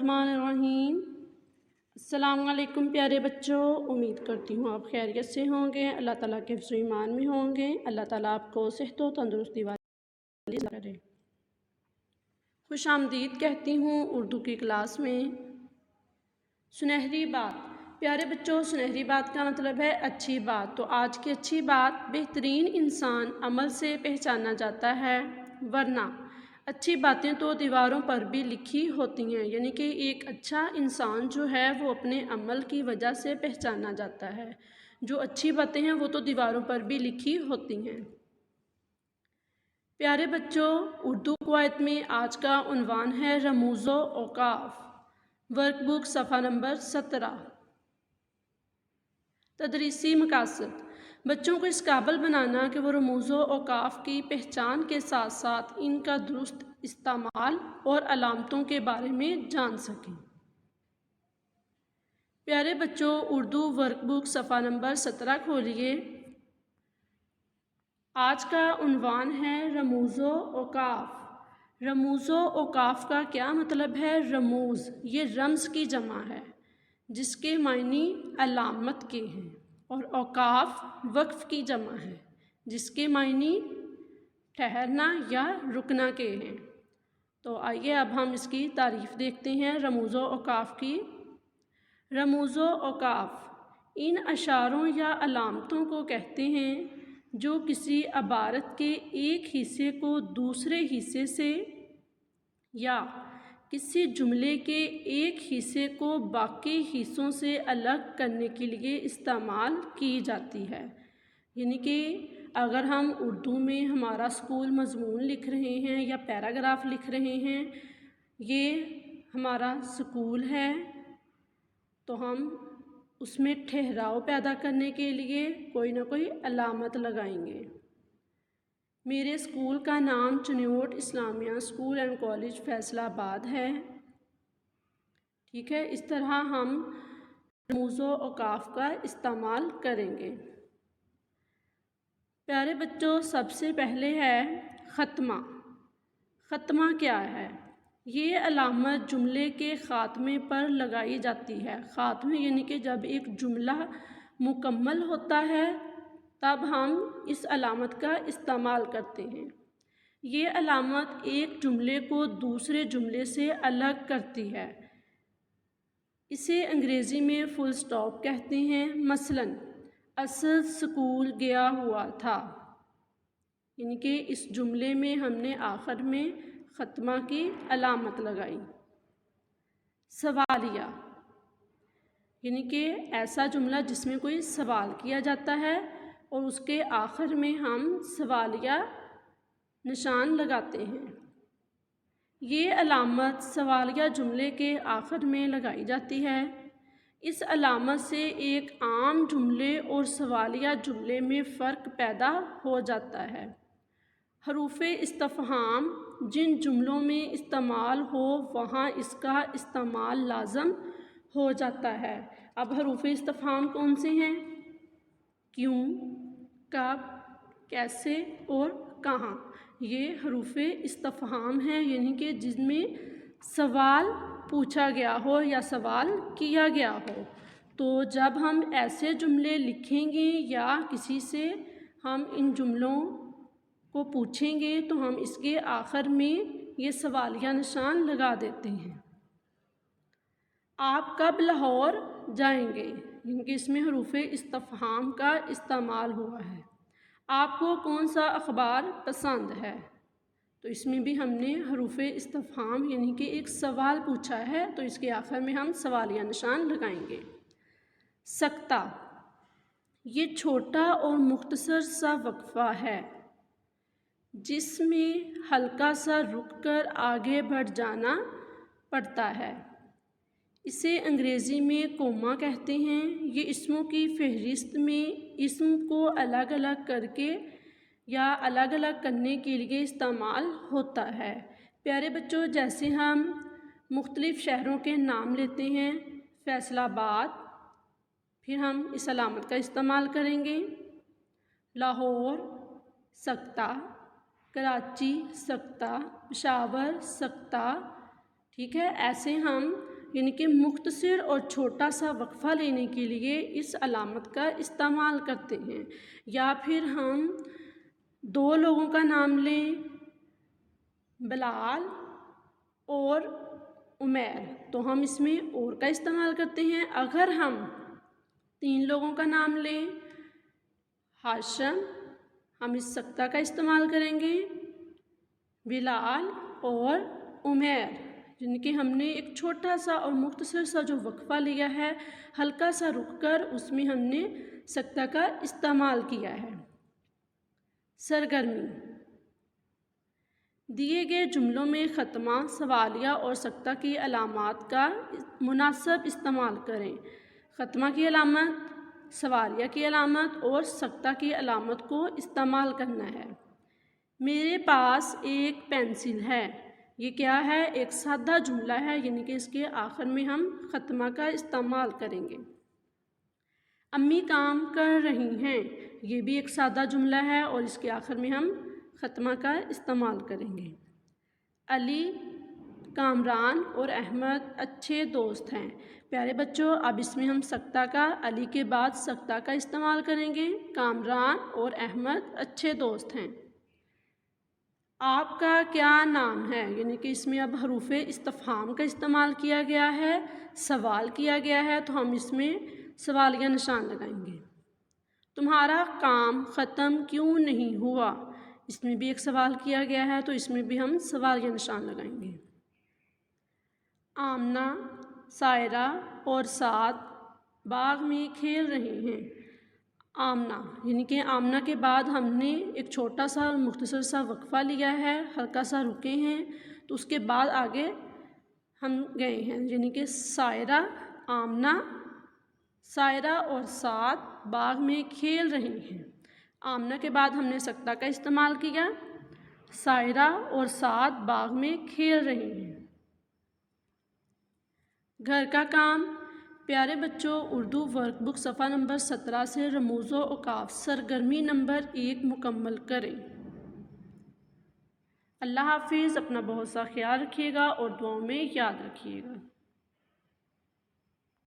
बिस्मिल्लाहिर्रहमानिर्रहीम। अस्सलाम वालेकुम प्यारे बच्चों, उम्मीद करती हूँ आप खैरियत से होंगे, अल्लाह ताला के हिफ्ज़ ईमान में होंगे। अल्लाह ताला आपको सेहत व तंदुरुस्ती वाली करे। खुश आमदीद कहती हूँ उर्दू की क्लास में। सुनहरी बात। प्यारे बच्चों, सुनहरी बात का मतलब है अच्छी बात। तो आज की अच्छी बात, बेहतरीन इंसान अमल से पहचाना जाता है, वरना अच्छी बातें तो दीवारों पर भी लिखी होती हैं। यानी कि एक अच्छा इंसान जो है वो अपने अमल की वजह से पहचाना जाता है। जो अच्छी बातें हैं वो तो दीवारों पर भी लिखी होती हैं। प्यारे बच्चों, उर्दू कवायद में आज का उन्वान है रमूज़ो औकाफ। वर्कबुक सफ़ा नंबर 17। तदरीसी मकासद, बच्चों को इस काबिल बनाना कि वो रमूज़ो औकाफ की पहचान के साथ साथ इनका दुरुस्त इस्तेमाल और अलामतों के बारे में जान सकें। प्यारे बच्चों, उर्दू वर्कबुक सफ़ा नंबर 17 खोलिए। आज का उन्वान है रमूज़ो औकाफ। रमूज़ो औकाफ का क्या मतलब है? रमूज़ ये रम्ज़ की जमा है जिसके मायने अलामत के हैं, और औकाफ वक्फ़ की जमा है जिसके मायने ठहरना या रुकना के हैं। तो आइए अब हम इसकी तारीफ़ देखते हैं रमूज़ो औकाफ की। रमूज़ो औकाफ इन अशारों या अलामतों को कहते हैं जो किसी इबारत के एक हिस्से को दूसरे हिस्से से या किसी जुमले के एक हिस्से को बाकी हिस्सों से अलग करने के लिए इस्तेमाल की जाती है। यानी कि अगर हम उर्दू में हमारा स्कूल मज़मून लिख रहे हैं या पैराग्राफ लिख रहे हैं, ये हमारा स्कूल है, तो हम उसमें ठहराव पैदा करने के लिए कोई ना कोई अलामत लगाएंगे। मेरे स्कूल का नाम Chiniot Islamia school and college Faisalabad है। ठीक है, इस तरह हम रमूज़ो औकाफ का इस्तेमाल करेंगे। प्यारे बच्चों, सबसे पहले है ख़त्मा। ख़त्मा क्या है? ये अलामत जुमले के ख़ात्मे पर लगाई जाती है। ख़ात्मे यानी कि जब एक जुमला मुकम्मल होता है तब हम इस अलामत का इस्तेमाल करते हैं। ये अलामत एक जुमले को दूसरे जुमले से अलग करती है। इसे अंग्रेज़ी में फुल स्टॉप कहते हैं। मसलन, असद स्कूल गया हुआ था, यानी कि इस जुमले में हमने आखिर में ख़त्मा की अलामत लगाई। सवालिया यानी कि ऐसा जुमला जिसमें कोई सवाल किया जाता है और उसके आखिर में हम सवालिया निशान लगाते हैं। ये अलामत सवालिया जुमले के आखिर में लगाई जाती है। इस अलामत से एक आम जुमले और सवालिया जुमले में फ़र्क पैदा हो जाता है। हरूफ़े इस्तफ़हाम जिन जुमलों में इस्तेमाल हो वहाँ इसका इस्तेमाल लाज़म हो जाता है। अब हरूफ़े इस्तफ़हाम कौन से हैं? क्यों, कब, कैसे और कहाँ। ये हरूफ़े इस्तफ़हाम हैं, यानी कि जिनमें सवाल पूछा गया हो या सवाल किया गया हो। तो जब हम ऐसे जुमले लिखेंगे या किसी से हम इन जुमलों को पूछेंगे तो हम इसके आखिर में ये सवालिया निशान लगा देते हैं। आप कब लाहौर जाएंगे? इनके इसमें हरूफ़े इस्तफ़हाम का इस्तेमाल हुआ है। आपको कौन सा अखबार पसंद है? तो इसमें भी हमने हरूफ़े इस्तफ़हाम यानी कि एक सवाल पूछा है, तो इसके आखिर में हम सवालिया निशान लगाएंगे। सकता ये छोटा और मुख्तसर सा वक्फ़ा है जिसमें हल्का सा रुक कर आगे बढ़ जाना पड़ता है। इसे अंग्रेज़ी में कोमा कहते हैं। ये इसमों की फ़हरिस्त में इसम को अलग अलग करके या अलग अलग करने के लिए इस्तेमाल होता है। प्यारे बच्चों, जैसे हम मुख्तलिफ़ शहरों के नाम लेते हैं, फैसलाबाद, फिर हम इस अलामत का इस्तेमाल करेंगे। लाहौर सकता, कराची सकता, पेशावर सकता। ठीक है, ऐसे हम یعنی کہ مختصر اور چھوٹا سا وقفہ لینے کے لیے اس علامت کا استعمال کرتے ہیں۔ یا پھر ہم دو لوگوں کا نام لیں، بلال اور عمیر، تو ہم اس میں اور کا استعمال کرتے ہیں۔ اگر ہم تین لوگوں کا نام لیں، ہاشم، ہم اس سکتہ کا استعمال کریں گے، بلال اور عمیر، یعنی کہ ہم نے ایک چھوٹا سا اور مختصر سا جو وقفہ لیا ہے، ہلکا سا رک کر اس میں ہم نے سکتہ کا استعمال کیا ہے۔ سرگرمی: دیے گئے جملوں میں ختمہ، سوالیہ اور سکتہ کی علامات کا مناسب استعمال کریں۔ ختمہ کی علامت، سوالیہ کی علامت اور سکتہ کی علامت کو استعمال کرنا ہے۔ میرے پاس ایک پینسل ہے، یہ کیا ہے؟ ایک سادہ جملہ ہے، یعنی کہ اس کے آخر میں ہم ختمہ کا استعمال کریں گے۔ امی کام کر رہی ہیں، یہ بھی ایک سادہ جملہ ہے اور اس کے آخر میں ہم ختمہ کا استعمال کریں گے۔ علی، کامران اور احمد اچھے دوست ہیں۔ پیارے بچوں، اب اس میں ہم سکتہ کا، علی کے بعد سکتہ کا استعمال کریں گے۔ کامران اور احمد اچھے دوست ہیں۔ آپ کا کیا نام ہے؟ یعنی کہ اس میں اب حروف استفہام کا استعمال کیا گیا ہے، سوال کیا گیا ہے، تو ہم اس میں سوالیہ نشان لگائیں گے۔ تمہارا کام ختم کیوں نہیں ہوا؟ اس میں بھی ایک سوال کیا گیا ہے، تو اس میں بھی ہم سوالیہ نشان لگائیں گے۔ آمنہ، سائرہ اور سعد باغ میں کھیل رہے ہیں۔ آمنہ، یعنی کہ آمنہ کے بعد ہم نے ایک چھوٹا سا مختصر سا وقفہ لیا ہے، ہلکا سا رکے ہیں، تو اس کے بعد آگے ہم گئے ہیں، یعنی کہ سائرہ، آمنہ، سائرہ اور سعد باغ میں کھیل رہے ہیں۔ آمنہ کے بعد ہم نے سکتہ کا استعمال کیا، سائرہ اور سعد باغ میں کھیل رہے ہیں۔ گھر کا کام: پیارے بچوں، اردو ورک بک صفحہ نمبر 17 سے رموز و اوقاف سرگرمی نمبر 1 مکمل کریں۔ اللہ حافظ، اپنا بہت سا خیال رکھیے گا اور دعاؤں میں یاد رکھیے گا۔